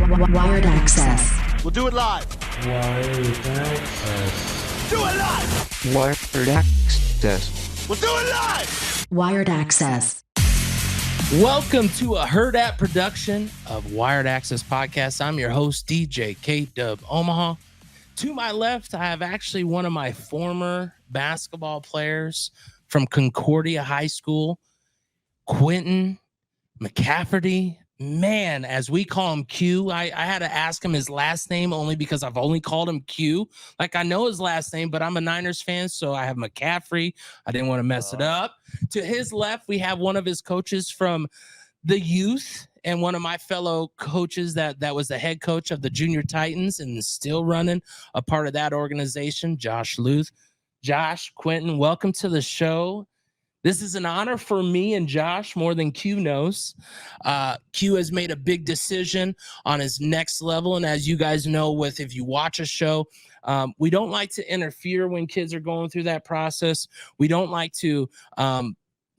Wired Axcess. We'll do it live. Wired Axcess. Do it live. Wired Axcess. We'll do it live. Wired Axcess. Welcome to a Hurrdat production of Wired Axcess Podcast. I'm your host, DJ K DuB Omaha. To my left, I have actually one of my former basketball players from Concordia High School, Quientan, McCafferty. Man, as we call him Q, I had to ask him his last name only because I've only called him Q. Like, I know his last name, but I'm a Niners fan, so I have McCafferty. I didn't want to mess it up. To his left, we have one of his coaches from the youth and one of my fellow coaches that was the head coach of the Junior Titans and is still running a part of that organization, Josh Luth. Josh, Quientan, welcome to the show. This is an honor for me and Josh more than Q knows. Q has made a big decision on his next level. And as you guys know, if you watch a show, we don't like to interfere when kids are going through that process. We don't like to,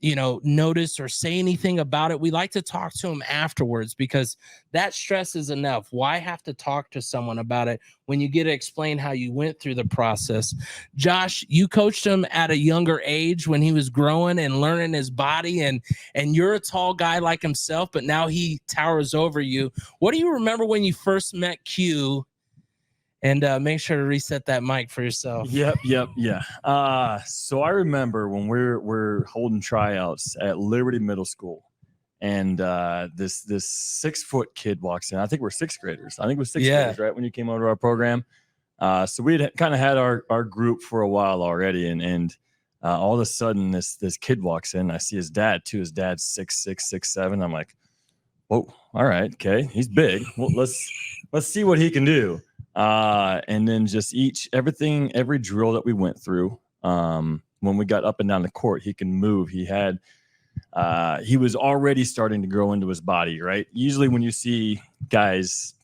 notice or say anything about it. We like to talk to them afterwards because that stress is enough. Why have to talk to someone about it when you get to explain how you went through the process? Josh, you coached him at a younger age when he was growing and learning his body, and you're a tall guy like himself, but now he towers over you. What do you remember when you first met Q? And make sure to reset that mic for yourself. Yeah. So I remember when we're holding tryouts at Liberty Middle School, and this 6-foot kid walks in. I think we're sixth graders. I think it was sixth graders, right, when you came over to our program. So we had kind of had our group for a while already, and all of a sudden this kid walks in. I see his dad too. His dad's 6'6", 6'7". I'm like, whoa, all right, okay, he's big. Well, let's see what he can do. And then just every drill that we went through, when we got up and down the court, he can move. He was already starting to grow into his body, right? Usually when you see kids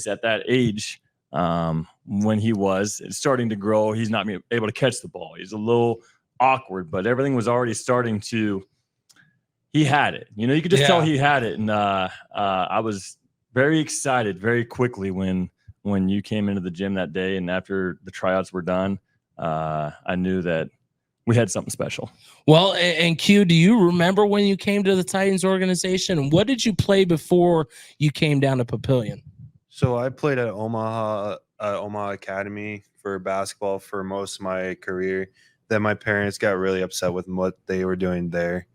at that age, when he was starting to grow, he's not able to catch the ball. He's a little awkward, but everything was already starting to, he had it, you could just tell he had it. And, I was very excited very quickly when you came into the gym that day and after the tryouts were done, I knew that we had something special. Well, and Q, do you remember when you came to the Titans organization? What did you play before you came down to Papillion? So I played at Omaha Academy for basketball for most of my career. Then my parents got really upset with what they were doing there.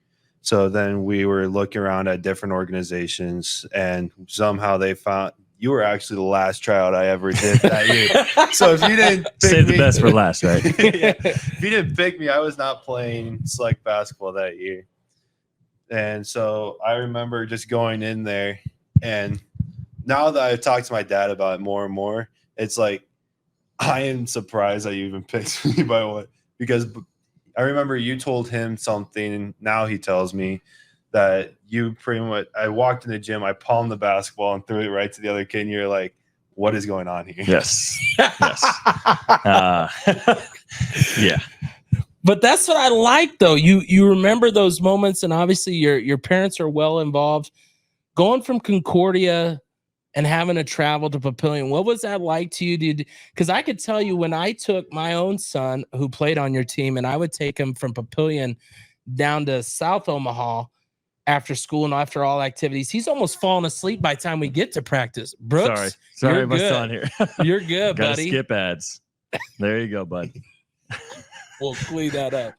So then we were looking around at different organizations, and somehow they found you were actually the last tryout I ever did that year. So if you didn't save the best for last, right? Yeah. If you didn't pick me, I was not playing select basketball that year. And so I remember just going in there, and now that I've talked to my dad about it more and more, it's like I am surprised that you even picked me because I remember you told him something, and now he tells me that you pretty much, I walked in the gym, I palmed the basketball and threw it right to the other kid, and you're like, what is going on here? Yes. Yeah. But that's what I like, though. You remember those moments, and obviously your parents are well involved. Going from Concordia and having to travel to Papillion, what was that like to you? Because I could tell you when I took my own son who played on your team, and I would take him from Papillion down to South Omaha after school and after all activities, he's almost falling asleep by the time we get to practice. Brooks, sorry, my son here. You're good, Gotta buddy. Skip ads. There you go, bud. We'll clean that up.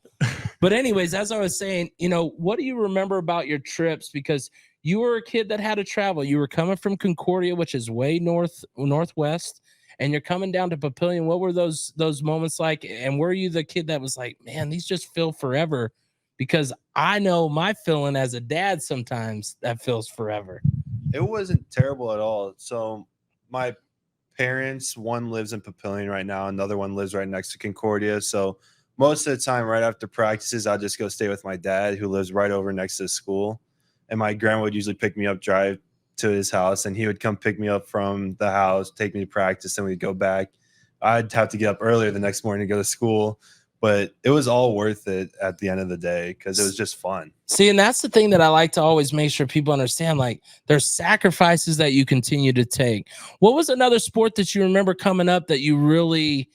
But anyways, as I was saying, what do you remember about your trips? Because you were a kid that had to travel. You were coming from Concordia, which is way northwest, and you're coming down to Papillion. What were those moments like? And were you the kid that was like, man, these just feel forever? Because I know my feeling as a dad sometimes that feels forever. It wasn't terrible at all. So my parents, one lives in Papillion right now, another one lives right next to Concordia. So most of the time, right after practices, I'll just go stay with my dad, who lives right over next to the school. And my grandma would usually pick me up, drive to his house, and he would come pick me up from the house, take me to practice, and we'd go back. I'd have to get up earlier the next morning to go to school. but it was all worth it at the end of the day because it was just fun. See, and that's the thing that I like to always make sure people understand. Like, there's sacrifices that you continue to take. What was another sport that you remember coming up that you really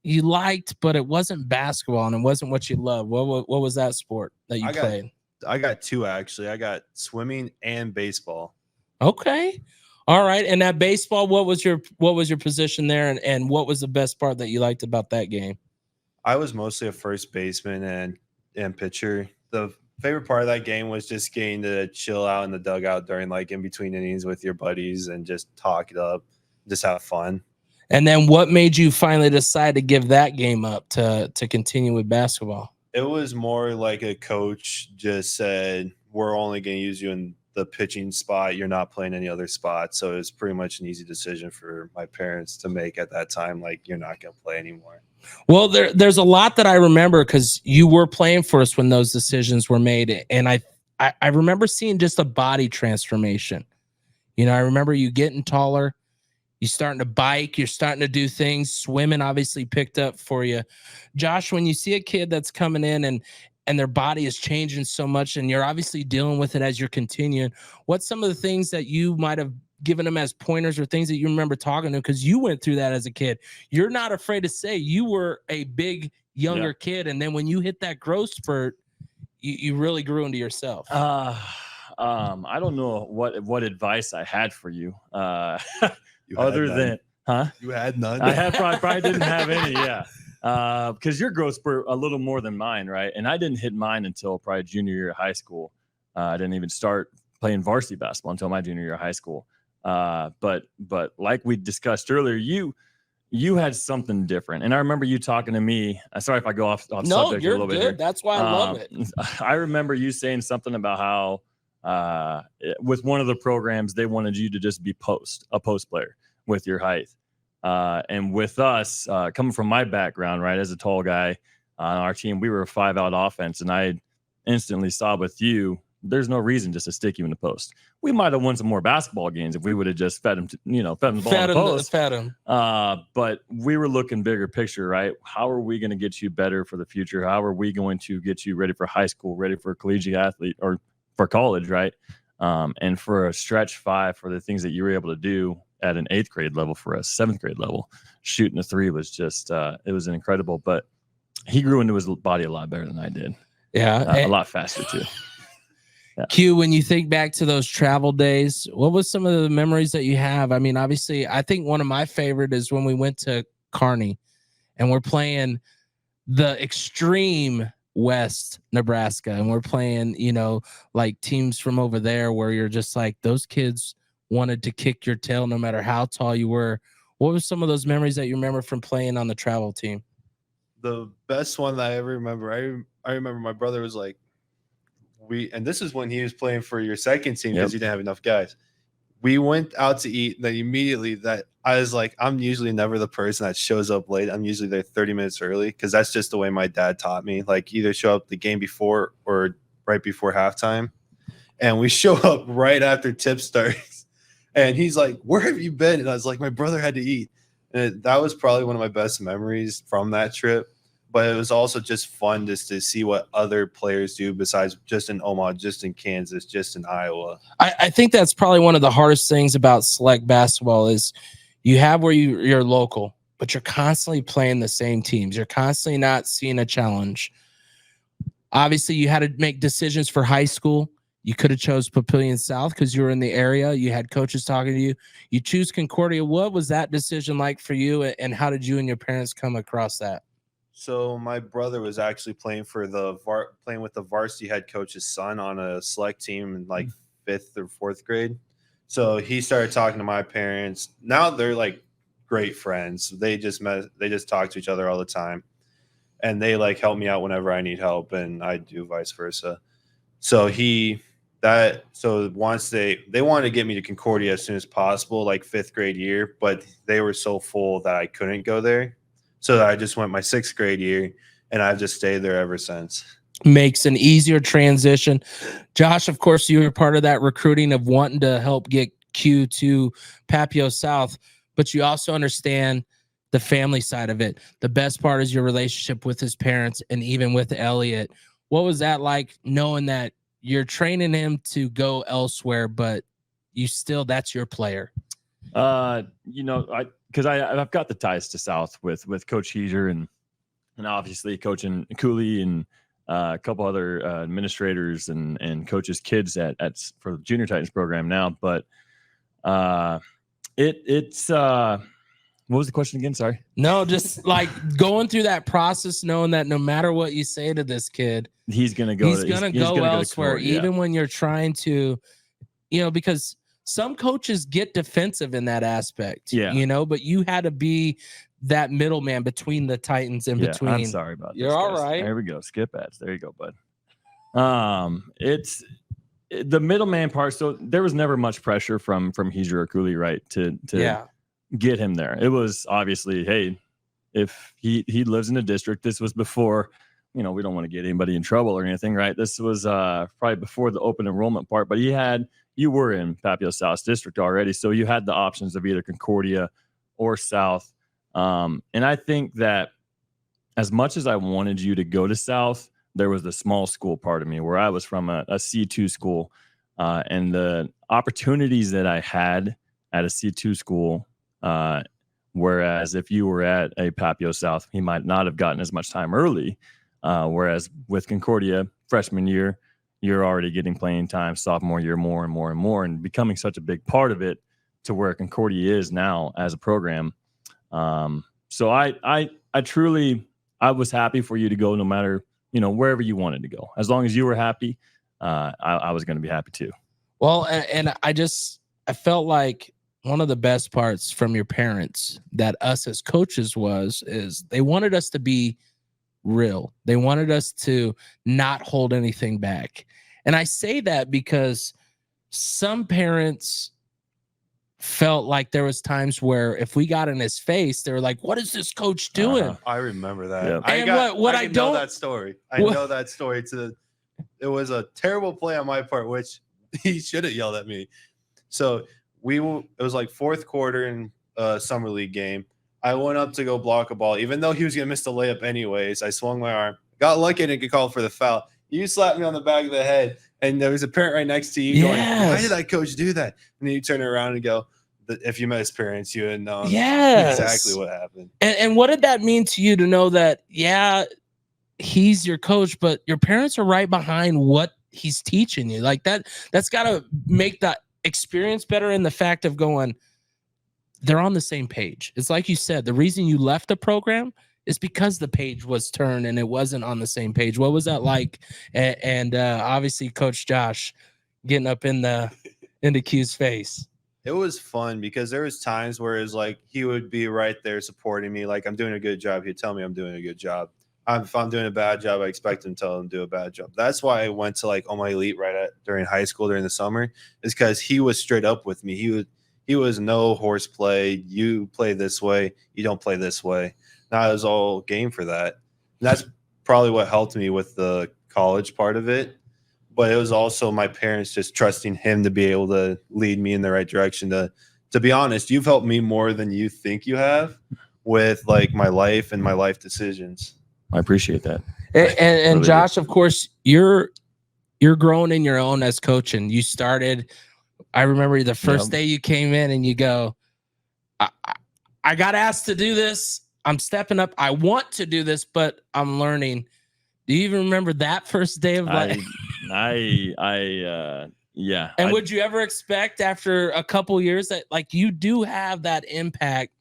liked, but it wasn't basketball and it wasn't what you loved? What was that sport that you played? I got two, actually. I got swimming and baseball. Okay. All right. And that baseball, what was your position there, and what was the best part that you liked about that game? I was mostly a first baseman and pitcher. The favorite part of that game was just getting to chill out in the dugout during like in between innings with your buddies and just talk it up, just have fun. And then what made you finally decide to give that game up to continue with basketball? It was more like a coach just said, we're only going to use you in the pitching spot. You're not playing any other spot. So it was pretty much an easy decision for my parents to make at that time. Like, you're not going to play anymore. Well, there's a lot that I remember because you were playing for us when those decisions were made. And I remember seeing just a body transformation. You know, I remember you getting taller, you starting to bike, you're starting to do things. Swimming obviously picked up for you. Josh, when you see a kid that's coming in and their body is changing so much and you're obviously dealing with it as you're continuing, what's some of the things that you might have given them as pointers or things that you remember talking to them? Because you went through that as a kid. You're not afraid to say you were a big younger kid, and then when you hit that growth spurt, you really grew into yourself. I don't know what advice I had for you. Other than you had none. I had probably didn't have any. Yeah, because your growth spurt a little more than mine, right? And I didn't hit mine until probably junior year of high school. I didn't even start playing varsity basketball until my junior year of high school. But like we discussed earlier, you had something different. And I remember you talking to me. Sorry if I go off subject a little bit here. That's why I love it. I remember you saying something about how with one of the programs, they wanted you to just be a post player with your height. And with us, coming from my background, right, as a tall guy on our team, we were a 5-out offense. And I instantly saw with you, there's no reason just to stick you in the post. We might have won some more basketball games if we would have just fed him the ball in the post. Fed him. But we were looking bigger picture, right? How are we going to get you better for the future? How are we going to get you ready for high school, ready for a collegiate athlete or for college, right? And for a stretch 5, for the things that you were able to do at an 8th grade level for us, 7th grade level, shooting a 3 was just, it was incredible. But he grew into his body a lot better than I did. Yeah. A lot faster too. Yeah. Q, when you think back to those travel days, what was some of the memories that you have? I mean, obviously, I think one of my favorite is when we went to Kearney and we're playing the extreme West Nebraska, and we're playing, like teams from over there where you're just like, those kids wanted to kick your tail no matter how tall you were. What were some of those memories that you remember from playing on the travel team? The best one that I ever remember, I remember my brother was like, and this is when he was playing for your second team because you didn't have enough guys. We went out to eat. Then immediately that I was like, I'm usually never the person that shows up late. I'm usually there 30 minutes early because that's just the way my dad taught me. Like, either show up the game before or right before halftime. And we show up right after tip starts. And he's like, where have you been? And I was like, my brother had to eat. And that was probably one of my best memories from that trip. But it was also just fun just to see what other players do besides just in Omaha, just in Kansas, just in Iowa. I think that's probably one of the hardest things about select basketball is you have where you're local, but you're constantly playing the same teams. You're constantly not seeing a challenge. Obviously, you had to make decisions for high school. You could have chose Papillion South because you were in the area. You had coaches talking to you. You choose Concordia. What was that decision like for you, and how did you and your parents come across that? So my brother was actually playing for playing with the varsity head coach's son on a select team in like 5th or 4th grade. So he started talking to my parents. Now they're like great friends. They just talk to each other all the time, and they like help me out whenever I need help, and I do vice versa. So once they wanted to get me to Concordia as soon as possible, like 5th grade year, but they were so full that I couldn't go there. So I just went my 6th grade year, and I've just stayed there ever since. Makes an easier transition. Josh, of course, you were part of that recruiting of wanting to help get Q to Papio South, but you also understand the family side of it. The best part is your relationship with his parents and even with Elliot. What was that like, knowing that you're training him to go elsewhere, but that's your player? You know, I've got the ties to South with Coach Heiser and obviously coaching Cooley and a couple other administrators and coaches' kids for the Junior Titans program now. But it's what was the question again? Sorry. No, just like going through that process, knowing that no matter what you say to this kid, he's gonna go elsewhere, court, yeah. even when you're trying to, because some coaches get defensive in that aspect, but you had to be that middleman between the Titans and between. I'm sorry about You're this, all guys. right. There we go. Skip ads. There you go, bud. It's the middleman part. So there was never much pressure from Heiser or Cooley, right? To get him there. It was obviously, hey, if he lives in the district, this was before, we don't want to get anybody in trouble or anything, right? This was probably before the open enrollment part, but you were in Papio South District already. So you had the options of either Concordia or South. And I think that as much as I wanted you to go to South, there was the small school part of me where I was from a C2 school. And the opportunities that I had at a C2 school, whereas if you were at a Papio South, he might not have gotten as much time early. Whereas with Concordia, freshman year, you're already getting playing time, sophomore year, more and more and more, and becoming such a big part of it to where Concordia is now as a program. So I truly, I was happy for you to go no matter, wherever you wanted to go. As long as you were happy, I was going to be happy too. Well, and I felt like one of the best parts from your parents that us as coaches is they wanted us to be real. They wanted us to not hold anything back. And I say that because some parents felt like there was times where if we got in his face, they were like, what is this coach doing? I remember that. Yep. I know that story. Know that story. It was a terrible play on my part, which he should have yelled at me. So it was like fourth quarter in a summer league game. I went up to go block a ball, even though he was going to miss the layup anyways. I swung my arm, got lucky, and didn't get called for the foul. You slapped me on the back of the head, and there was a parent right next to you going, why did that coach do that? And then you turn around and go, if you met his parents, you would know exactly what happened. And what did that mean to you to know that, he's your coach, but your parents are right behind what he's teaching you? Like that's got to make that experience better in the fact of going, they're on the same page. It's like you said, the reason you left the program is because the page was turned and it wasn't on the same page. What was that like? And obviously Coach Josh getting up into Q's face. It was fun because there was times where it was like he would be right there supporting me. Like, I'm doing a good job. He'd tell me I'm doing a good job. If I'm doing a bad job, I expect him to tell him to do a bad job. That's why I went to like Omaha Elite during high school during the summer, is because he was straight up with me. He was no horseplay. You play this way. You don't play this way. Now it was all game for that. And that's probably what helped me with the college part of it. But it was also my parents just trusting him to be able to lead me in the right direction. To be honest, you've helped me more than you think you have with like my life and my life decisions. I appreciate that. And really Josh, of course, you're growing in your own as coach, and you started. I remember the first day you came in and you go, I got asked to do this. I'm stepping up. I want to do this, but I'm learning. Do you even remember that first day of life? Yeah. And would you ever expect after a couple years that like you do have that impact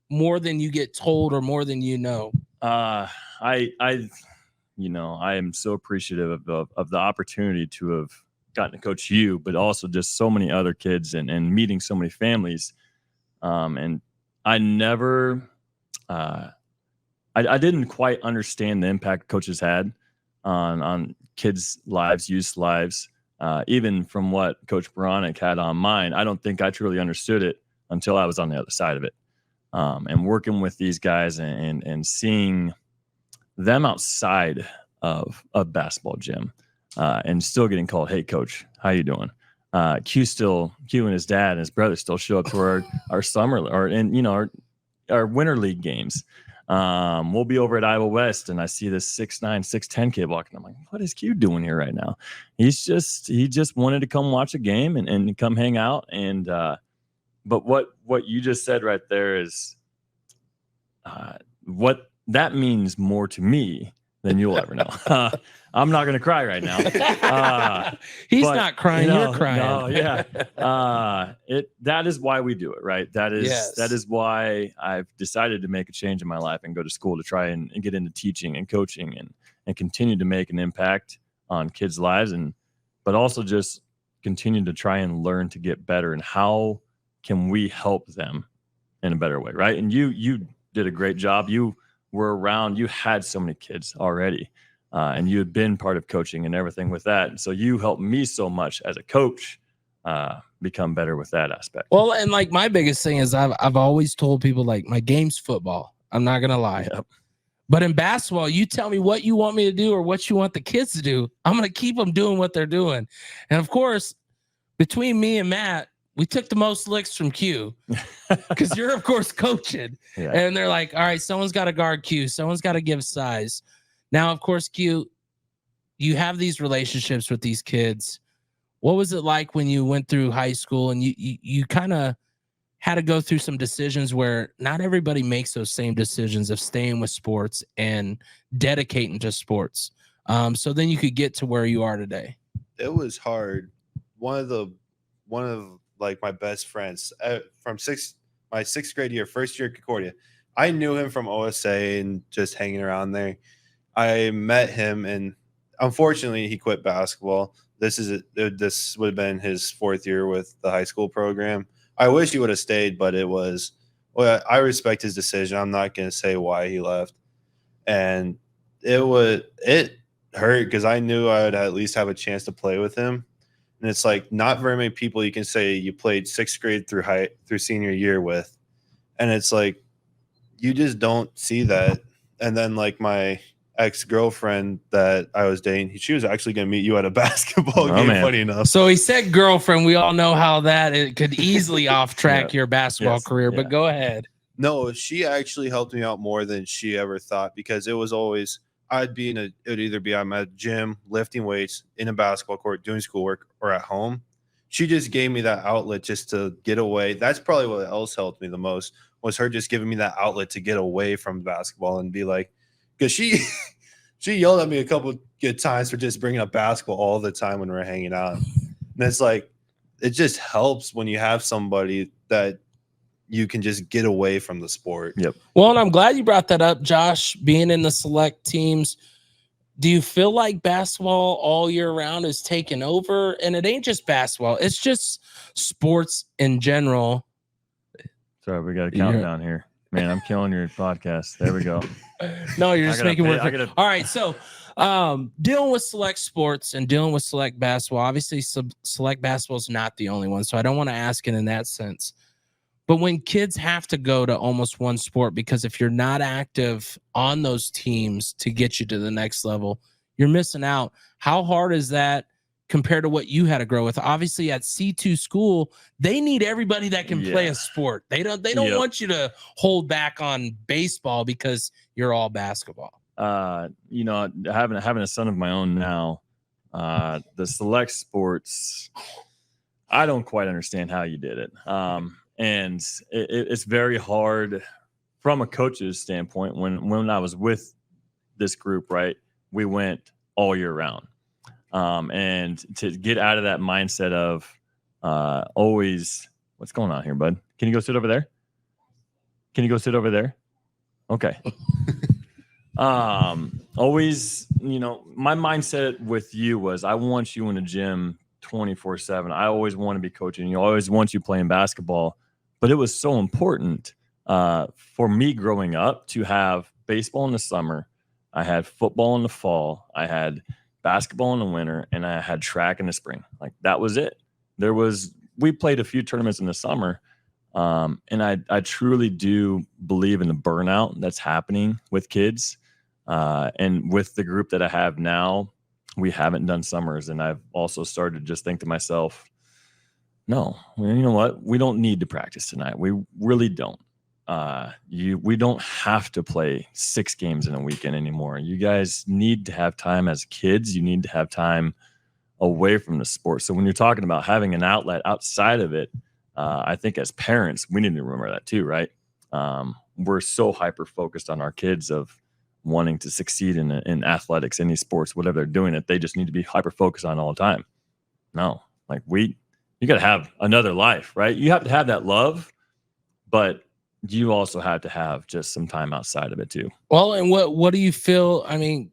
more than you get told or more than you know? I am so appreciative of the opportunity to have gotten to coach you, but also just so many other kids and meeting so many families. And I never, I didn't quite understand the impact coaches had on kids' lives, youth lives. Even from what Coach Baranek had on mine, I don't think I truly understood it until I was on the other side of it. And working with these guys and seeing them outside of a basketball gym and still getting called, hey, coach, how you doing? Q and his dad and his brother still show up to our summer our winter league games. We'll be over at Iowa West, and I see this 6'9", 6'10" kid walking. I'm like, what is Q doing here right now? He just wanted to come watch a game and come hang out. And but what you just said right there is what that means more to me than you'll ever know. I'm not going to cry right now. He's but, not crying. You're crying. No, yeah. That is why we do it, right? That is why I've decided to make a change in my life and go to school to try and get into teaching and coaching and continue to make an impact on kids' lives, but also just continue to try and learn to get better and how can we help them in a better way, right? And you did a great job. You were around. You had so many kids already. And you had been part of coaching and everything with that. And so you helped me so much as a coach become better with that aspect. Well, and like my biggest thing is I've always told people, like, my game's football. I'm not going to lie. Yep. But in basketball, you tell me what you want me to do or what you want the kids to do. I'm going to keep them doing what they're doing. And of course, between me and Matt, we took the most licks from Q because you're, of course, coaching. Yeah. And they're like, all right, someone's got to guard Q. Someone's got to give size. Now, of course, Q, you have these relationships with these kids. What was it like when you went through high school and you kind of had to go through some decisions where not everybody makes those same decisions of staying with sports and dedicating to sports? So then you could get to where you are today. It was hard. One of like my best friends from my sixth grade year, first year at Concordia. I knew him from OSA and just hanging around there. I met him, and unfortunately, he quit basketball. This would have been his fourth year with the high school program. I wish he would have stayed, but I respect his decision. I'm not going to say why he left. And it hurt because I knew I would at least have a chance to play with him. And it's like not very many people you can say you played sixth grade through senior year with. And it's like you just don't see that. And then like my ex-girlfriend that I was dating, she was actually going to meet you at a basketball game, man. Funny enough. So he said girlfriend. We all know how that it could easily off track your basketball career, but go ahead. No, she actually helped me out more than she ever thought because it was always it would either be I'm at a gym, lifting weights, in a basketball court, doing schoolwork, or at home. She just gave me that outlet just to get away. That's probably what else helped me the most was her just giving me that outlet to get away from basketball and be like, because she yelled at me a couple good times for just bringing up basketball all the time when we're hanging out. And it's like, it just helps when you have somebody that you can just get away from the sport. Yep. Well, and I'm glad you brought that up, Josh, being in the select teams. Do you feel like basketball all year round is taking over? And it ain't just basketball. It's just sports in general. Sorry, we got a countdown here. Man, I'm killing your podcast. There we go. No, you're just making work. All right, so dealing with select sports and dealing with select basketball, obviously select basketball is not the only one, so I don't want to ask it in that sense. But when kids have to go to almost one sport, because if you're not active on those teams to get you to the next level, you're missing out. How hard is that compared to what you had to grow with? Obviously at C2 school, they need everybody that can play a sport. They don't want you to hold back on baseball because you're all basketball. Having a son of my own now, the select sports, I don't quite understand how you did it. And it's very hard from a coach's standpoint. When I was with this group, right, we went all year round. And to get out of that mindset of always, what's going on here, bud? Can you go sit over there? Okay. Always, my mindset with you was I want you in a gym 24/7. I always want to be coaching. You always want you playing basketball. But it was so important for me growing up to have baseball in the summer. I had football in the fall. I had basketball in the winter, and I had track in the spring. Like that was it. We played a few tournaments in the summer. And I truly do believe in the burnout that's happening with kids. And with the group that I have now, we haven't done summers. And I've also started to just think to myself, no, you know what? We don't need to practice tonight. We really don't. we don't have to play 6 games in a weekend anymore. You guys need to have time as kids. You need to have time away from the sport. So when you're talking about having an outlet outside of it, I think as parents, we need to remember that too, right? We're so hyper focused on our kids of wanting to succeed in athletics, any sports, whatever they're doing, that they just need to be hyper focused on all the time. No, like you got to have another life, right? You have to have that love, but you also have to have just some time outside of it too. Well, and what do you feel? I mean,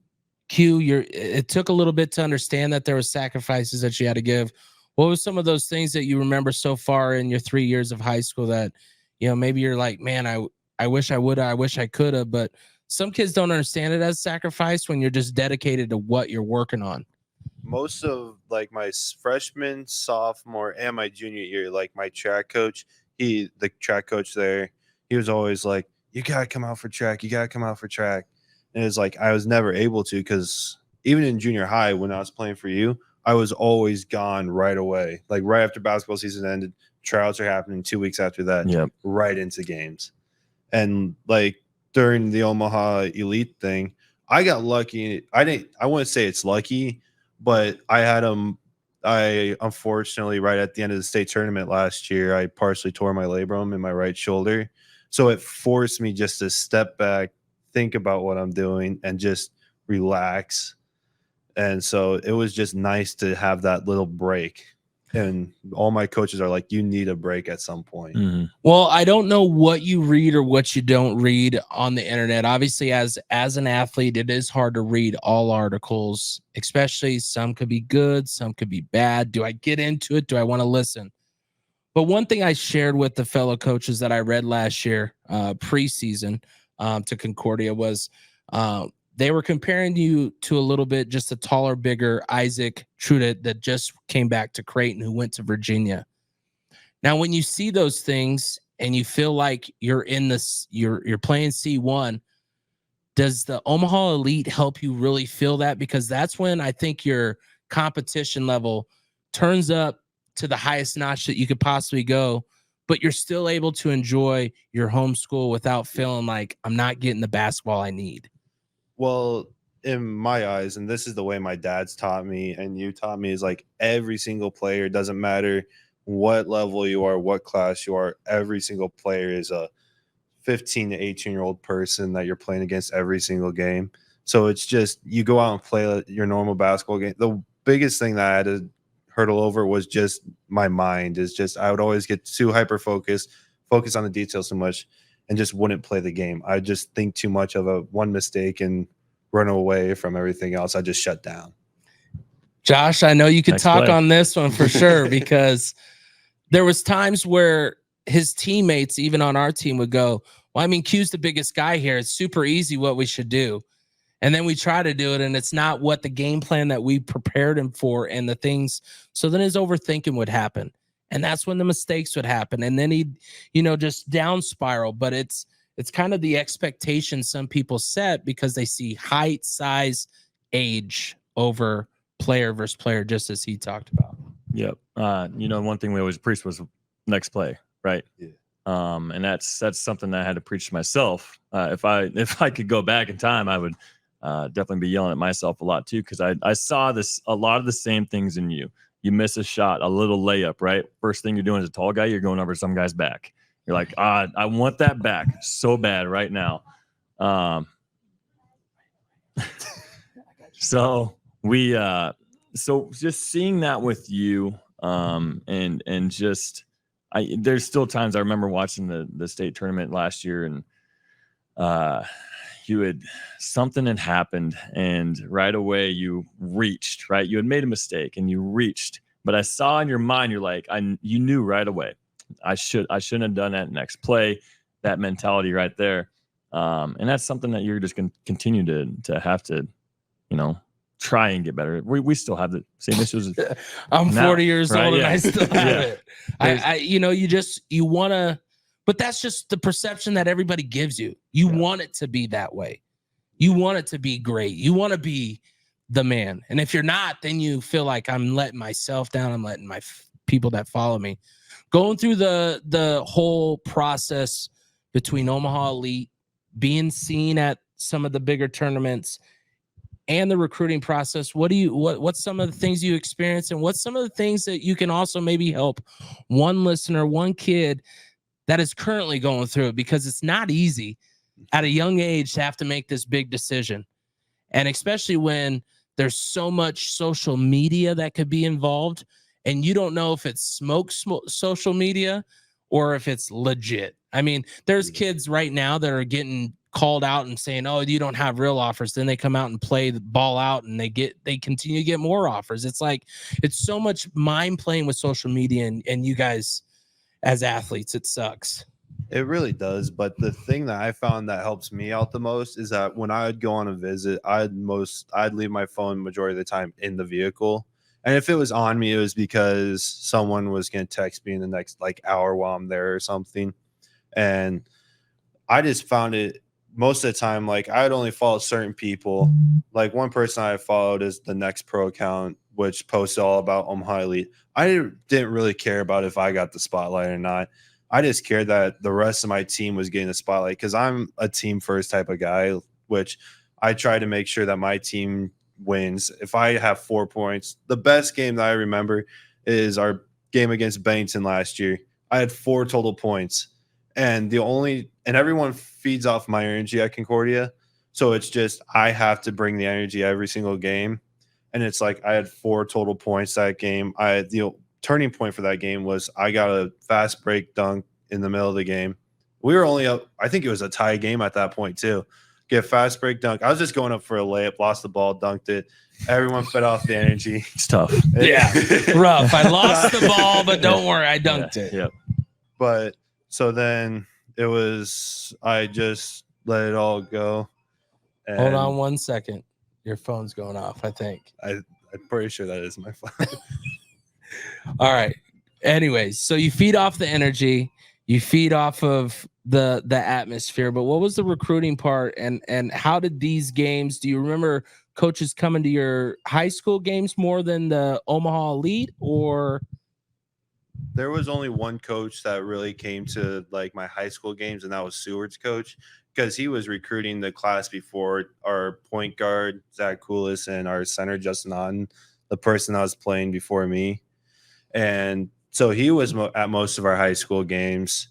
it took a little bit to understand that there were sacrifices that you had to give. What was some of those things that you remember so far in your 3 years of high school that, maybe you're like, man, I wish I would have, I wish I could have, but some kids don't understand it as sacrifice when you're just dedicated to what you're working on. Most of like my freshman, sophomore, and my junior year, like my track coach, the track coach there, he was always like, you got to come out for track. You got to come out for track. And it's like, I was never able to, because even in junior high, when I was playing for you, I was always gone right away. Like right after basketball season ended, tryouts are happening 2 weeks after that, yep. Right into games. And like during the Omaha Elite thing, I got lucky. I wouldn't say it's lucky, but I unfortunately, right at the end of the state tournament last year, I partially tore my labrum in my right shoulder. So it forced me just to step back, think about what I'm doing, and just relax. And so it was just nice to have that little break. And all my coaches are like, you need a break at some point. Mm-hmm. Well, I don't know what you read or what you don't read on the internet. Obviously, as an athlete, it is hard to read all articles, especially some could be good, some could be bad. Do I get into it? Do I want to listen? But one thing I shared with the fellow coaches that I read last year, preseason to Concordia, was they were comparing you to a little bit just a taller, bigger Isaac Hurrdat that just came back to Qiuenton, who went to Virginia. Now, when you see those things and you feel like you're in this, you're playing C1, does the Omaha Elite help you really feel that? Because that's when I think your competition level turns up to the highest notch that you could possibly go, but you're still able to enjoy your home school without feeling like I'm not getting the basketball I need. Well, in my eyes, and this is the way my dad's taught me and you taught me, is like every single player, doesn't matter what level you are, what class you are, every single player is a 15 to 18-year-old person that you're playing against every single game. So it's just, you go out and play your normal basketball game. The biggest thing that I had to hurdle over was just my mind. Is just, I would always get too hyper focus on the details so much, and just wouldn't play the game. I just think too much of one mistake and run away from everything else. I just shut down. Josh, I know you could Next talk play. on this one for sure, because there was times where his teammates, even on our team, would go, well, I mean, Q's the biggest guy here. It's super easy what we should do. And then we try to do it, and it's not what the game plan that we prepared him for and the things. So then his overthinking would happen. And that's when the mistakes would happen. And then he'd, just down spiral. But it's kind of the expectation some people set because they see height, size, age over player versus player, just as he talked about. Yep. One thing we always preached was next play, right? Yeah. And that's something that I had to preach to myself. If I could go back in time, I would definitely be yelling at myself a lot too, because I saw a lot of the same things in you. You miss a shot, a little layup, right? First thing you're doing as a tall guy, you're going over some guy's back. You're like, I want that back so bad right now. So just seeing that with you, and just there's still times I remember watching the state tournament last year, and something had happened, and right away you reached, right? You had made a mistake and you reached, but I saw in your mind, you're like, you knew right away, I shouldn't have done that next play, that mentality right there. And that's something that you're just going to continue to have to, try and get better. We still have the same issues. I'm now, 40 years right? old and Yeah. I still have Yeah. it. You want to, but that's just the perception that everybody gives you. You want it to be that way. You want it to be great. You want to be the man. And if you're not, then you feel like I'm letting myself down. I'm letting my people that follow me. Going through the whole process between Omaha Elite, being seen at some of the bigger tournaments, and the recruiting process? What's some of the things you experience, and what's some of the things that you can also maybe help one listener, one kid that is currently going through it? Because it's not easy at a young age to have to make this big decision. And especially when there's so much social media that could be involved, and you don't know if it's smoke social media or if it's legit. I mean, there's kids right now that are getting called out and saying, "Oh, you don't have real offers." Then they come out and play the ball out, and they continue to get more offers. It's like, it's so much mind playing with social media, and you guys as athletes, it sucks. It really does. But the thing that I found that helps me out the most is that when I would go on a visit, I'd leave my phone majority of the time in the vehicle. And if it was on me, it was because someone was going to text me in the next like hour while I'm there or something. And I just found it most of the time, like I'd only follow certain people. Like one person I followed is the Next Pro account, which posted all about Omaha Elite. I didn't really care about if I got the spotlight or not. I just cared that the rest of my team was getting the spotlight, because I'm a team first type of guy, which I try to make sure that my team wins. If I have 4 points, the best game that I remember is our game against Bennington last year. I had 4 total points, and everyone feeds off my energy at Concordia. So it's just, I have to bring the energy every single game. And it's like, I had 4 total points that game. The turning point for that game was I got a fast break dunk in the middle of the game. We were only up, I think it was a tie game at that point too. Get fast break dunk. I was just going up for a layup, lost the ball, dunked it. Everyone fed off the energy. It's tough. Yeah, rough. I lost the ball, but don't worry, I dunked it. Yep. But so then I just let it all go. And Hold on 1 second. Your phone's going off, I think. I'm pretty sure that is my phone. All right. Anyways, so you feed off the energy, you feed off of the atmosphere, but what was the recruiting part, and how did these games, do you remember coaches coming to your high school games more than the Omaha Elite, or? There was only one coach that really came to like my high school games, and that was Seward's coach, because he was recruiting the class before our point guard, Zach Koulis, and our center, Justin Otten, the person that was playing before me. And so he was at most of our high school games.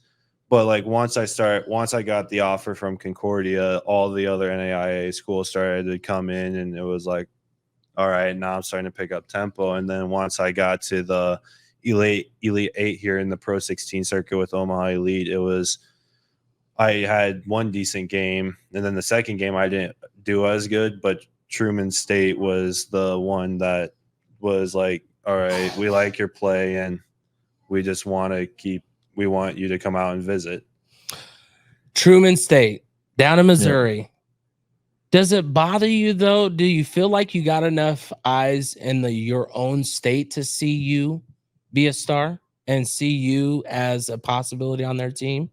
But like once I got the offer from Concordia, all the other NAIA schools started to come in, and it was like, all right, now I'm starting to pick up tempo. And then once I got to the Elite 8 here in the Pro 16 circuit with Omaha Elite, I had one decent game, and then the second game I didn't do as good, but Truman State was the one that was like, all right, we like your play, and we just want you to come out and visit. Truman State, down in Missouri. Yeah. Does it bother you, though? Do you feel like you got enough eyes in your own state to see you be a star and see you as a possibility on their team?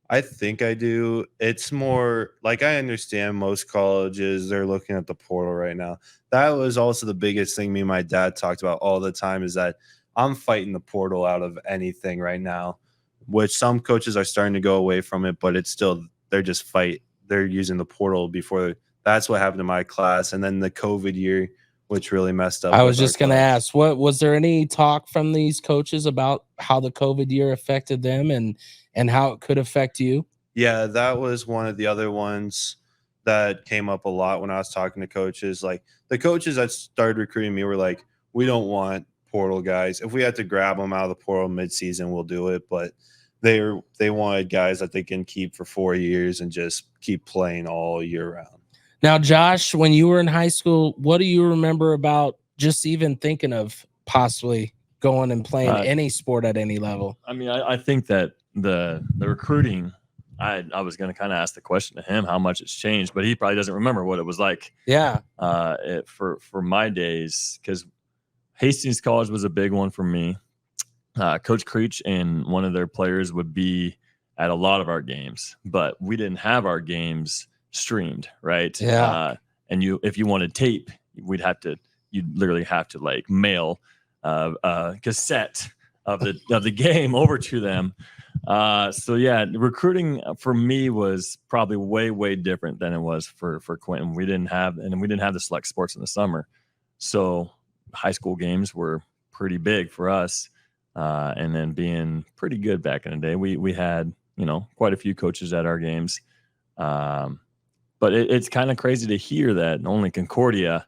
I think I do. It's more like, I understand most colleges, they're looking at the portal right now. That was also the biggest thing me and my dad talked about all the time, is that I'm fighting the portal out of anything right now, which some coaches are starting to go away from it, but it's still, they're using the portal before. That's what happened to my class. And then the COVID year, which really messed up. I was just going to ask, what was there any talk from these coaches about how the COVID year affected them and how it could affect you? Yeah, that was one of the other ones that came up a lot when I was talking to coaches. Like, the coaches that started recruiting me were like, we don't want portal guys. If we had to grab them out of the portal midseason, we'll do it. But they wanted guys that they can keep for 4 years and just keep playing all year round. Now, Josh, when you were in high school, what do you remember about just even thinking of possibly going and playing any sport at any level? I mean, I think that the recruiting, I was going to kind of ask the question to him how much it's changed, but he probably doesn't remember what it was like. Yeah. For my days, because Hastings College was a big one for me. Coach Creech and one of their players would be at a lot of our games, but we didn't have our games streamed, right? Yeah. And if you wanted tape, you'd literally have to like mail a cassette of the game over to them. So yeah, recruiting for me was probably way different than it was for Quientan. We didn't have the select sports in the summer, so high school games were pretty big for us. And then being pretty good back in the day, we had quite a few coaches at our games. But it's kind of crazy to hear that only Concordia,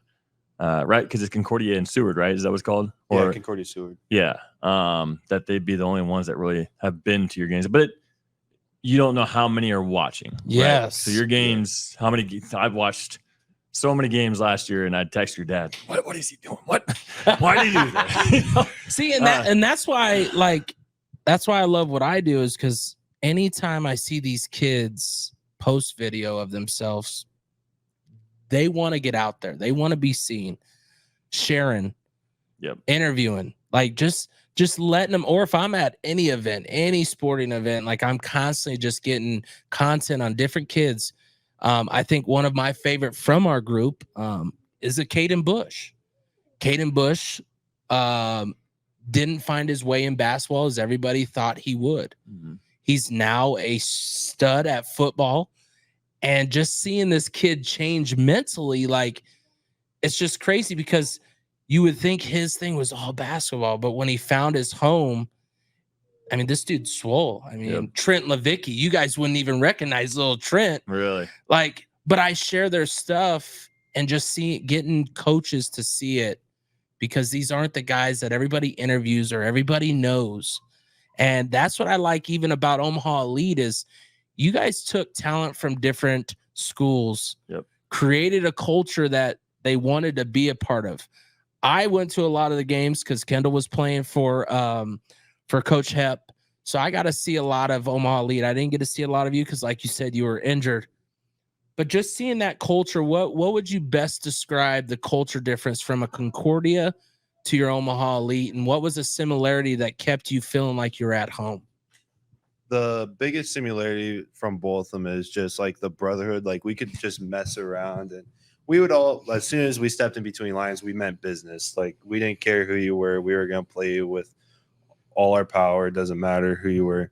right? Because it's Concordia and Seward, right? Is that what it's called? Yeah, Concordia Seward. Yeah. That they'd be the only ones that really have been to your games. But you don't know how many are watching. Yes. Right? So your games, how many? I've watched so many games last year, and I'd text your dad, What is he doing? What? Why did he do that? See, and that's why I love what I do, is because anytime I see these kids post video of themselves, they want to get out there. They want to be seen, sharing, interviewing, like just letting them. Or if I'm at any event, any sporting event, like I'm constantly just getting content on different kids. I think one of my favorite from our group is a Caden Bush. Caden Bush didn't find his way in basketball as everybody thought he would. Mm-hmm. He's now a stud at football, and just seeing this kid change mentally, like, it's just crazy, because you would think his thing was all basketball, but when he found his home, I mean, this dude's swole. I mean, Trent Levicki, you guys wouldn't even recognize little Trent. Really? Like, but I share their stuff and just getting coaches to see it, because these aren't the guys that everybody interviews or everybody knows. And that's what I like even about Omaha Elite, is you guys took talent from different schools, created a culture that they wanted to be a part of. I went to a lot of the games because Kendall was playing for Coach Hep. So I got to see a lot of Omaha Elite. I didn't get to see a lot of you because, like you said, you were injured. But just seeing that culture, what would you best describe the culture difference from a Concordia to your Omaha Elite, and what was a similarity that kept you feeling like you're at home? The biggest similarity from both of them is just like the brotherhood. Like, we could just mess around, and we would all, as soon as we stepped in between lines, we meant business. Like, we didn't care who you were. We were going to play you with all our power. It doesn't matter who you were.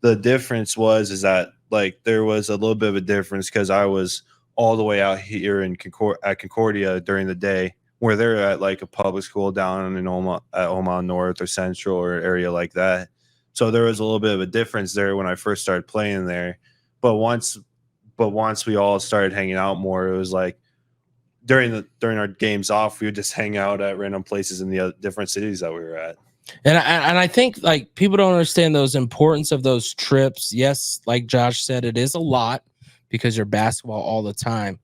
The difference is that, like, there was a little bit of a difference because I was all the way out here in Concordia during the day, where they're at like a public school down in Omaha North or Central or area like that. So there was a little bit of a difference there when I first started playing there. But once we all started hanging out more, it was like during our games off, we would just hang out at random places in the different cities that we were at. And I think, like, people don't understand those importance of those trips. Yes, like Josh said, it is a lot because you're basketball all the time.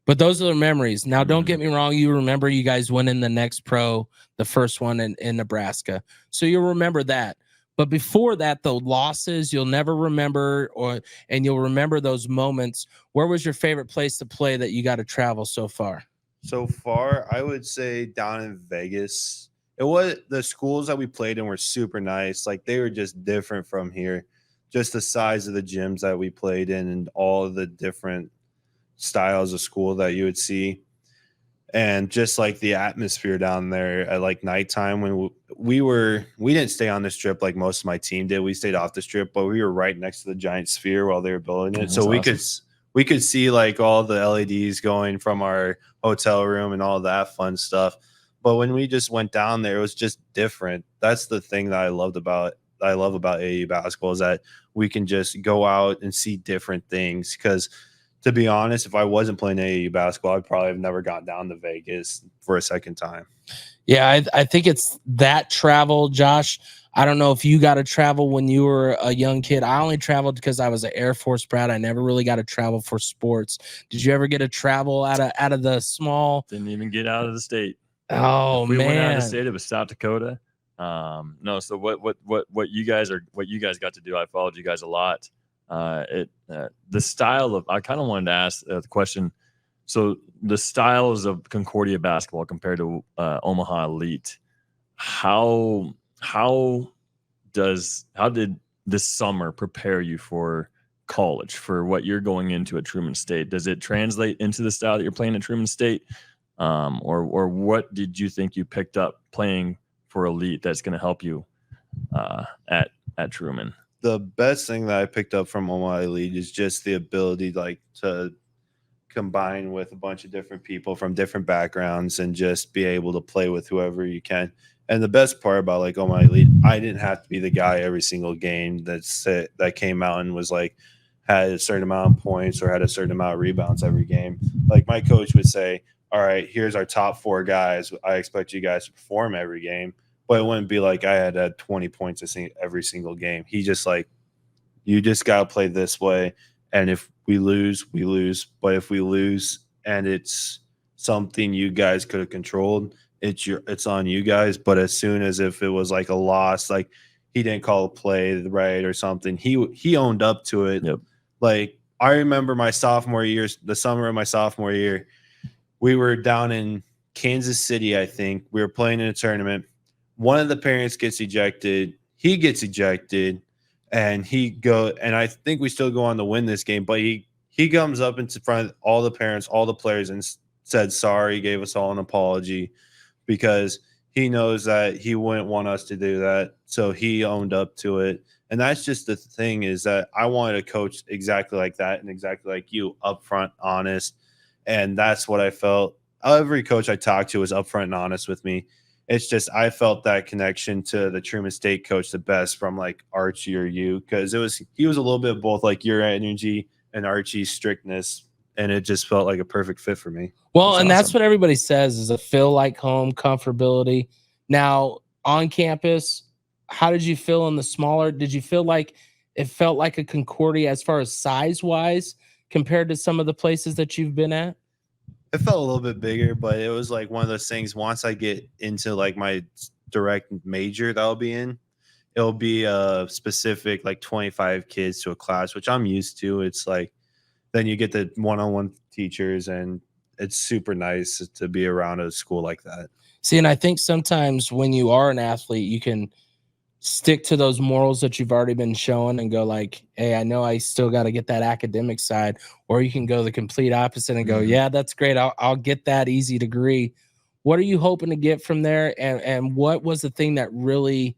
But those are the memories. Now, don't get me wrong. You remember you guys winning the next pro, the first one in Nebraska. So you'll remember that. But before that, the losses, you'll never remember, and you'll remember those moments. Where was your favorite place to play that you got to travel so far? So far, I would say down in Vegas. It was the schools that we played in were super nice. Like, they were just different from here. Just the size of the gyms that we played in and all of the different styles of school that you would see. And just like the atmosphere down there at like nighttime when we didn't stay on the strip like most of my team did. We stayed off the strip, but we were right next to the giant sphere while they were building it. So we could see like all the LEDs going from our hotel room and all that fun stuff. But when we just went down there, it was just different. That's the thing that I love about AAU basketball, is that we can just go out and see different things. Because to be honest, if I wasn't playing AAU basketball, I'd probably have never gone down to Vegas for a second time. Yeah, I think it's that travel, Josh. I don't know if you got to travel when you were a young kid. I only traveled because I was an Air Force brat. I never really got to travel for sports. Did you ever get to travel out of the small? Didn't even get out of the state. Oh, we man. went out of the state. It was South Dakota. No. So what you guys got to do? I followed you guys a lot. The style of, I kind of wanted to ask the question. So the styles of Concordia basketball compared to Omaha Elite, how did this summer prepare you for college, for what you're going into at Truman State? Does it translate into the style that you're playing at Truman State? Or what did you think you picked up playing for Elite that's going to help you at Truman? the best thing that I picked up from Omaha Elite is just the ability like to combine with a bunch of different people from different backgrounds and just be able to play with whoever you can. And the best part about like Omaha Elite, I didn't have to be the guy every single game that came out and was like had a certain amount of points or had a certain amount of rebounds every game. Like my coach would say, all right, here's our top 4 guys. I expect you guys to perform every game. But it wouldn't be like I had 20 points every single game. He just like, you just got to play this way. And if we lose, we lose. But if we lose and it's something you guys could have controlled, it's on you guys. But as soon as if it was like a loss, like he didn't call a play right or something, he owned up to it. Yep. Like I remember my sophomore year, the summer of my sophomore year, we were down in Kansas City, I think. We were playing in a tournament. One of the parents gets ejected. He gets ejected, and and I think we still go on to win this game. But he comes up in front of all the parents, all the players, and said sorry, gave us all an apology because he knows that he wouldn't want us to do that. So he owned up to it. And that's just the thing is that I wanted a coach exactly like that and exactly like you, upfront, honest. And that's what I felt. Every coach I talked to was upfront and honest with me. It's just I felt that connection to the Truman State coach the best from like Archie or you because he was a little bit of both like your energy and Archie's strictness, and it just felt like a perfect fit for me. Well, and that's awesome. what everybody says is a feel like home, comfortability. Now on campus, how did you feel in the smaller? Did you feel like it felt like a Concordia as far as size wise compared to some of the places that you've been at? It felt a little bit bigger, but it was like one of those things. Once I get into like my direct major that I'll be in, it'll be a specific like 25 kids to a class, which I'm used to. It's like then you get the one-on-one teachers, and it's super nice to be around a school like that. See, and I think sometimes when you are an athlete, you can stick to those morals that you've already been showing and go like, hey, I know I still got to get that academic side, or you can go the complete opposite and go, yeah, that's great. I'll get that easy degree. What are you hoping to get from there? And what was the thing that really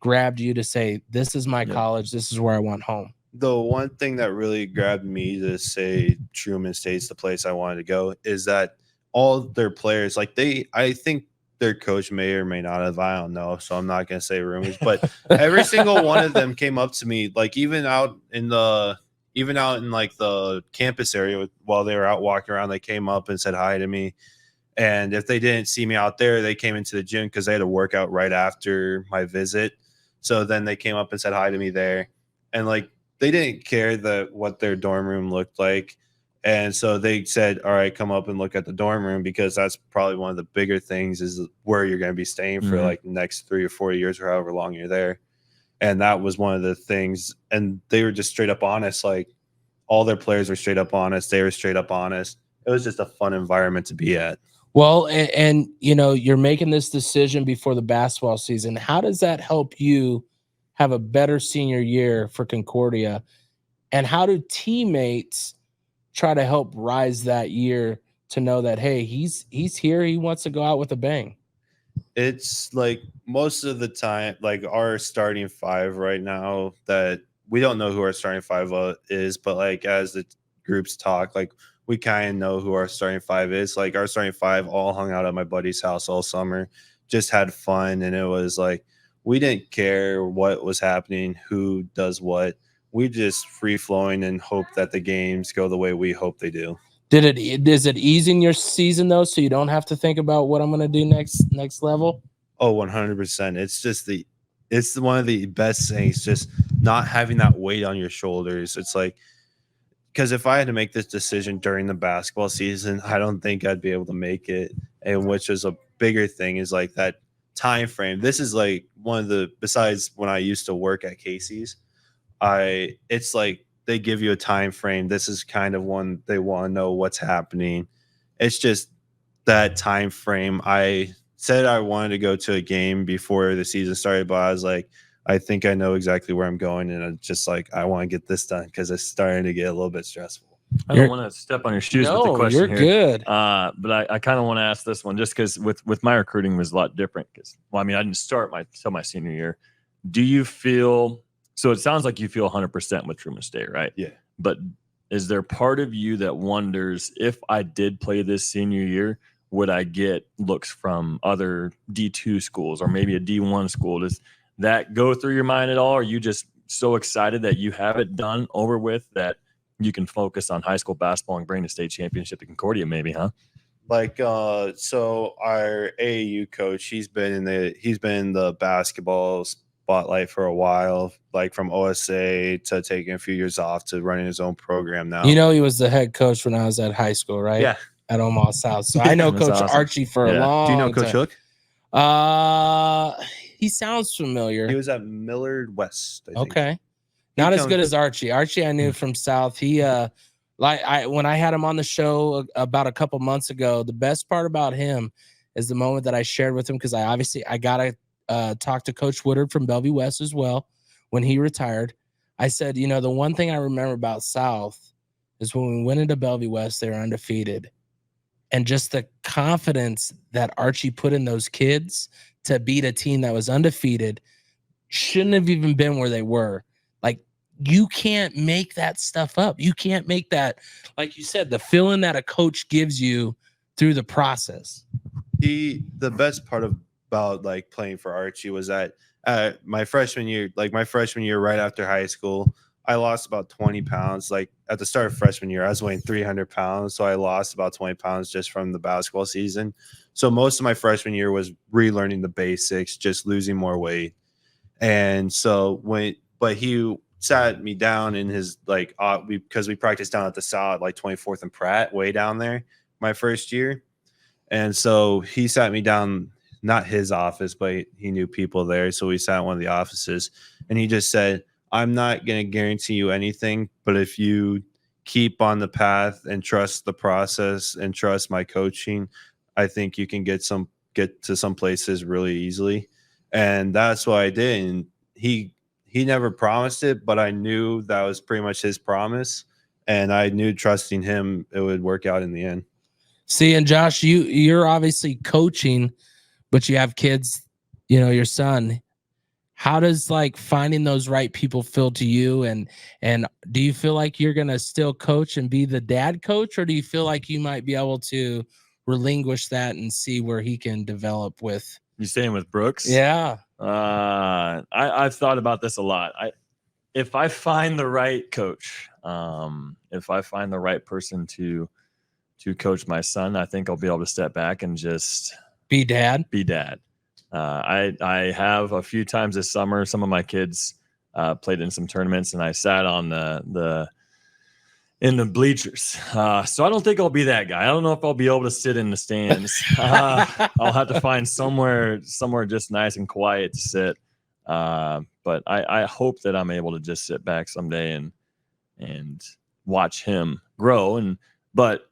grabbed you to say, this is my college, this is where I want home? The one thing that really grabbed me to say Truman State's the place I wanted to go is that all their players, like I think their coach may or may not have, I don't know, so I'm not going to say rumors, but every single one of them came up to me, like even out in like the campus area while they were out walking around, they came up and said hi to me. And if they didn't see me out there, they came into the gym because they had a workout right after my visit. So then they came up and said hi to me there. And like, they didn't care what their dorm room looked like. And so they said, all right, come up and look at the dorm room, because that's probably one of the bigger things is where you're going to be staying for like the next 3 or 4 years or however long you're there. And that was one of the things. And they were just straight up honest. Like all their players were straight up honest. They were straight up honest. It was just a fun environment to be at. Well, and you know, you're making this decision before the basketball season. How does that help you have a better senior year for Concordia? And how do teammates try to help rise that year to know that, hey, he's here, he wants to go out with a bang? It's like most of the time, like our starting 5 right now, that we don't know who our starting 5 is, but like as the groups talk, like we kind of know who our starting 5 is. Like our starting 5 all hung out at my buddy's house all summer, just had fun. And it was like, we didn't care what was happening, who does what. We just free flowing and hope that the games go the way we hope they do. Is it easing your season though, so you don't have to think about what I'm going to do next level? Oh, 100%. It's just it's one of the best things, just not having that weight on your shoulders. It's like, because if I had to make this decision during the basketball season, I don't think I'd be able to make it. And which is a bigger thing is like that time frame. This is like one of the, besides when I used to work at Casey's, it's like they give you a time frame. This is kind of one they want to know what's happening. It's just that time frame. I said I wanted to go to a game before the season started, but I was like, I think I know exactly where I'm going, and I'm just like, I want to get this done because it's starting to get a little bit stressful. I don't want to step on your shoes with the question you're here. Good. But I kind of want to ask this one just because with my recruiting was a lot different. Because, well, I mean, I didn't start till my senior year. Do you feel So it sounds like you feel 100% with Truman State, right? Yeah. But is there part of you that wonders, if I did play this senior year, would I get looks from other D2 schools or maybe a D1 school? Does that go through your mind at all? Or are you just so excited that you have it done over with that you can focus on high school basketball and bring the state championship to Concordia maybe, huh? Like, so our AAU coach, he's been in the basketball spotlight for a while, like from OSA to taking a few years off to running his own program now. You know, he was the head coach when I was at high school, right? Yeah. At Omaha South. So I know That's Coach awesome. Archie for a Yeah. long Do you know Coach time. Hook? He sounds familiar. He was at Millard West, I think. Okay. Not as comes- good as Archie. Archie I knew from South. He when I had him on the show about a couple months ago, the best part about him is the moment that I shared with him, because I gotta talk to Coach Woodard from Bellevue West as well when he retired. I said, you know, the one thing I remember about South is when we went into Bellevue West, they were undefeated. And just the confidence that Archie put in those kids to beat a team that was undefeated shouldn't have even been where they were. Like, you can't make that stuff up. You can't make that, like you said, the feeling that a coach gives you through the process. The best part about like playing for Archie was that my freshman year, right after high school, I lost about 20 pounds. Like at the start of freshman year, I was weighing 300 pounds. So I lost about 20 pounds just from the basketball season. So most of my freshman year was relearning the basics, just losing more weight. And so but he sat me down in his because we practiced down at the South, like 24th and Pratt, way down there my first year. And so he sat me down, not his office, but he knew people there. So we sat in one of the offices and he just said, I'm not going to guarantee you anything, but if you keep on the path and trust the process and trust my coaching, I think you can get to some places really easily. And that's what I did. And he never promised it, but I knew that was pretty much his promise. And I knew trusting him, it would work out in the end. See, and Josh, you're obviously coaching, but you have kids, you know, your son. How does like finding those right people feel to you? And do you feel like you're going to still coach and be the dad coach, or do you feel like you might be able to relinquish that and see where he can develop with? You staying with Brooks? Yeah. I've thought about this a lot. If I find the right coach, if I find the right person to coach my son, I think I'll be able to step back and just be dad. I have a few times this summer, some of my kids played in some tournaments and I sat on in the bleachers. So I don't think I'll be that guy. I don't know if I'll be able to sit in the stands. I'll have to find somewhere just nice and quiet to sit. But I hope that I'm able to just sit back someday and watch him grow but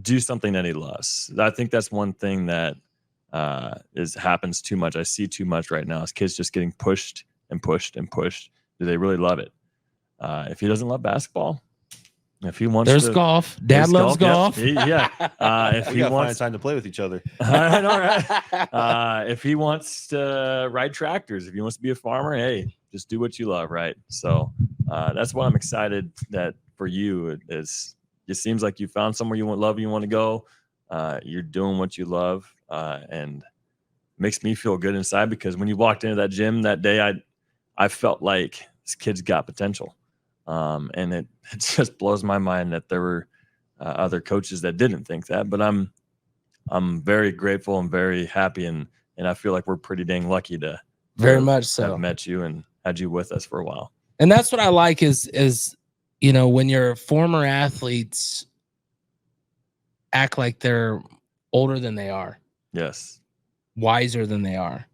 do something that he loves. I think that's one thing that happens too much. I see too much right now is kids just getting pushed and pushed and pushed. Do they really love it? If he doesn't love basketball, if he wants there's golf. Dad loves golf. Yep. If he wants time to play with each other. I know, right? If he wants to ride tractors, if he wants to be a farmer, hey, just do what you love, right? So that's why I'm excited that for you it seems like you found somewhere you want to go. You're doing what you love, and makes me feel good inside, because when you walked into that gym that day, I felt like this kid's got potential. And it just blows my mind that there were other coaches that didn't think that, but I'm very grateful and very happy. And I feel like we're pretty dang lucky to very much so have met you and had you with us for a while. And that's what I like is, you know, when your former athletes act like they're older than they are. Yes. Wiser than they are.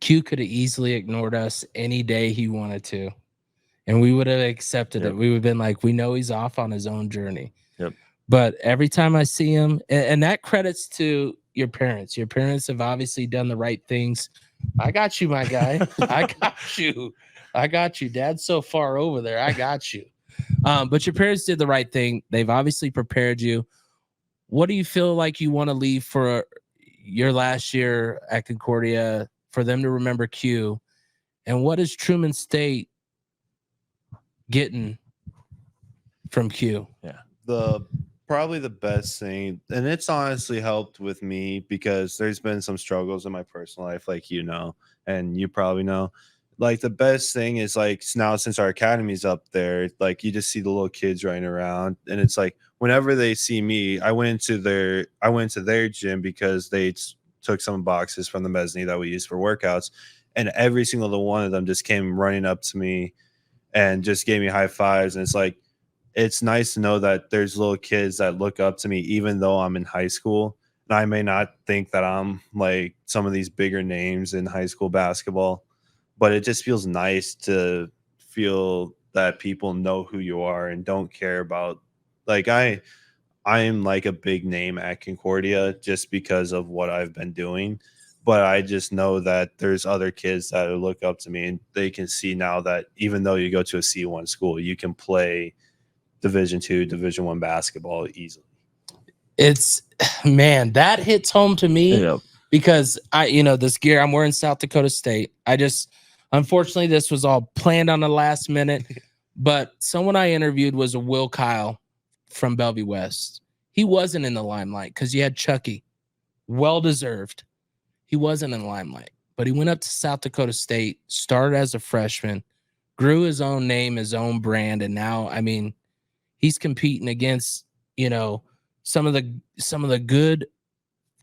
Q could have easily ignored us any day he wanted to, and we would have accepted it. We would have been like, we know he's off on his own journey. Yep. But every time I see him, and that credits to your parents. Your parents have obviously done the right things. I got you, my guy. I got you. Dad's so far over there. I got you. But your parents did the right thing. They've obviously prepared you. What do you feel like you want to leave for your last year at Concordia, for them to remember Q? And what does Truman State getting from Q? Probably the best thing, and it's honestly helped with me because there's been some struggles in my personal life, like and you probably know. Like the best thing is like now since our academy's up there, like you just see the little kids running around, and it's like whenever they see me, I went to their gym because they took some boxes from the mezzanine that we use for workouts, and every single one of them just came running up to me and just gave me high fives, and it's like it's nice to know that there's little kids that look up to me, even though I'm in high school. And I may not think that I'm like some of these bigger names in high school basketball, but it just feels nice to feel that people know who you are and don't care about, like I am like a big name at Concordia just because of what I've been doing. But I just know that there's other kids that look up to me and they can see now that even though you go to a C1 school, you can play Division II, Division I basketball easily. It's, man, that hits home to me because this gear I'm wearing South Dakota State. Unfortunately, this was all planned on the last minute, but someone I interviewed was a Will Kyle from Bellevue West. He wasn't in the limelight because you had Chucky. Well-deserved. He wasn't in the limelight, but he went up to South Dakota State, started as a freshman, grew his own name, his own brand, and now, I mean, he's competing against, some of the good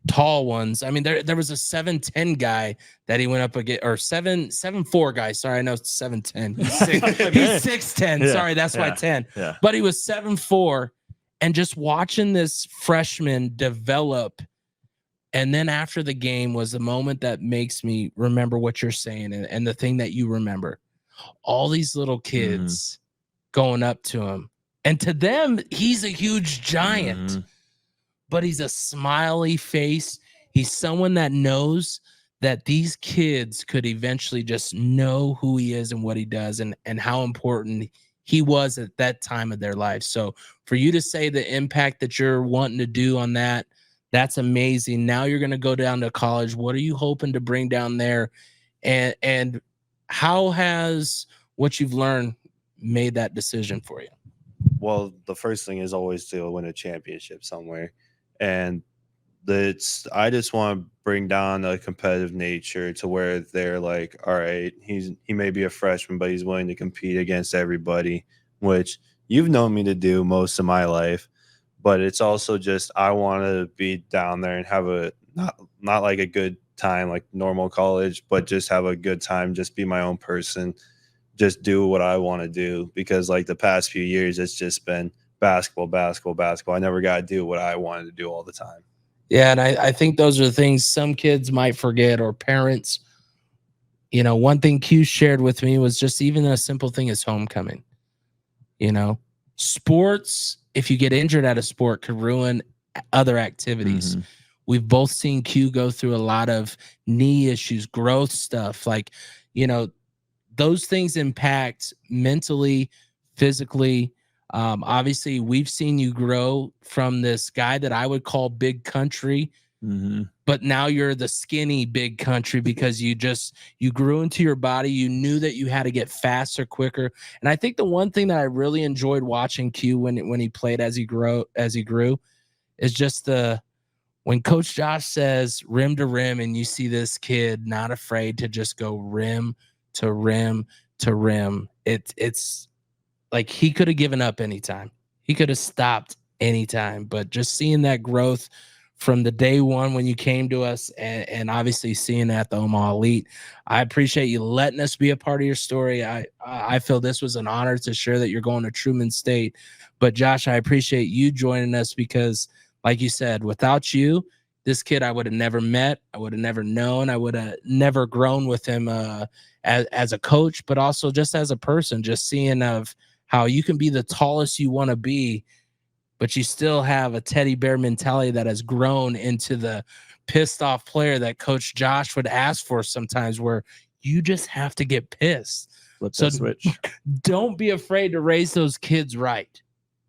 tall ones. I mean, there was a 7'10" guy that he went up against, or 7'4" guy. Sorry, I know it's 7'10". He's 6'10". Yeah, Sorry, that's why 10. Yeah. But he was 7'4", and just watching this freshman develop. And then after the game was the moment that makes me remember what you're saying, and the thing that you remember. All these little kids going up to him. And to them, he's a huge giant, but he's a smiley face. He's someone that knows that these kids could eventually just know who he is and what he does and how important he was at that time of their life. So for you to say the impact that you're wanting to do on that, that's amazing. Now you're going to go down to college. What are you hoping to bring down there? And how has what you've learned made that decision for you? Well, the first thing is always to win a championship somewhere. And I just want to bring down a competitive nature to where they're like, all right, he may be a freshman, but he's willing to compete against everybody, which you've known me to do most of my life. But it's also just I want to be down there and have a not like a good time like normal college, but just have a good time, just be my own person. Just do what I want to do, because like the past few years, it's just been basketball. I never got to do what I wanted to do all the time. Yeah, and I think those are the things some kids might forget, or parents. One thing Q shared with me was just even a simple thing as homecoming. Sports, if you get injured at a sport, could ruin other activities. We've both seen Q go through a lot of knee issues, growth stuff. Like, those things impact mentally, physically. Obviously, we've seen you grow from this guy that I would call big country, but now you're the skinny big country because you grew into your body. You knew that you had to get faster, quicker. And I think the one thing that I really enjoyed watching Q when he played as he grew is just when Coach Josh says rim to rim, and you see this kid not afraid to just go rim to rim to rim. It's like he could have given up anytime. He could have stopped anytime, but just seeing that growth from the day one when you came to us, and obviously seeing it at the Omaha Elite, I appreciate you letting us be a part of your story. I feel this was an honor to share that you're going to Truman State. But Josh, I appreciate you joining us because, like you said, without you, this kid I would have never met. I would have never known. I would have never grown with him as a coach, but also just as a person, just seeing of how you can be the tallest you want to be, but you still have a teddy bear mentality that has grown into the pissed off player that Coach Josh would ask for sometimes, where you just have to get pissed. Flip that switch. Don't be afraid to raise those kids right,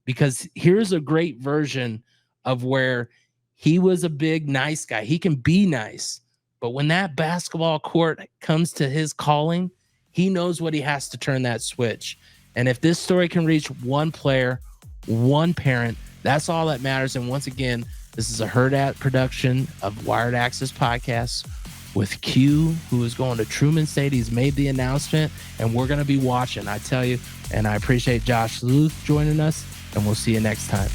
because here's a great version of where he was a big, nice guy. He can be nice, but when that basketball court comes to his calling, he knows what he has to turn that switch. And if this story can reach one player, one parent, that's all that matters. And once again, this is a Hurrdat production of Wired Access Podcast with Q, who is going to Truman State. He's made the announcement, and we're going to be watching, I tell you. And I appreciate Josh Luth joining us, and we'll see you next time.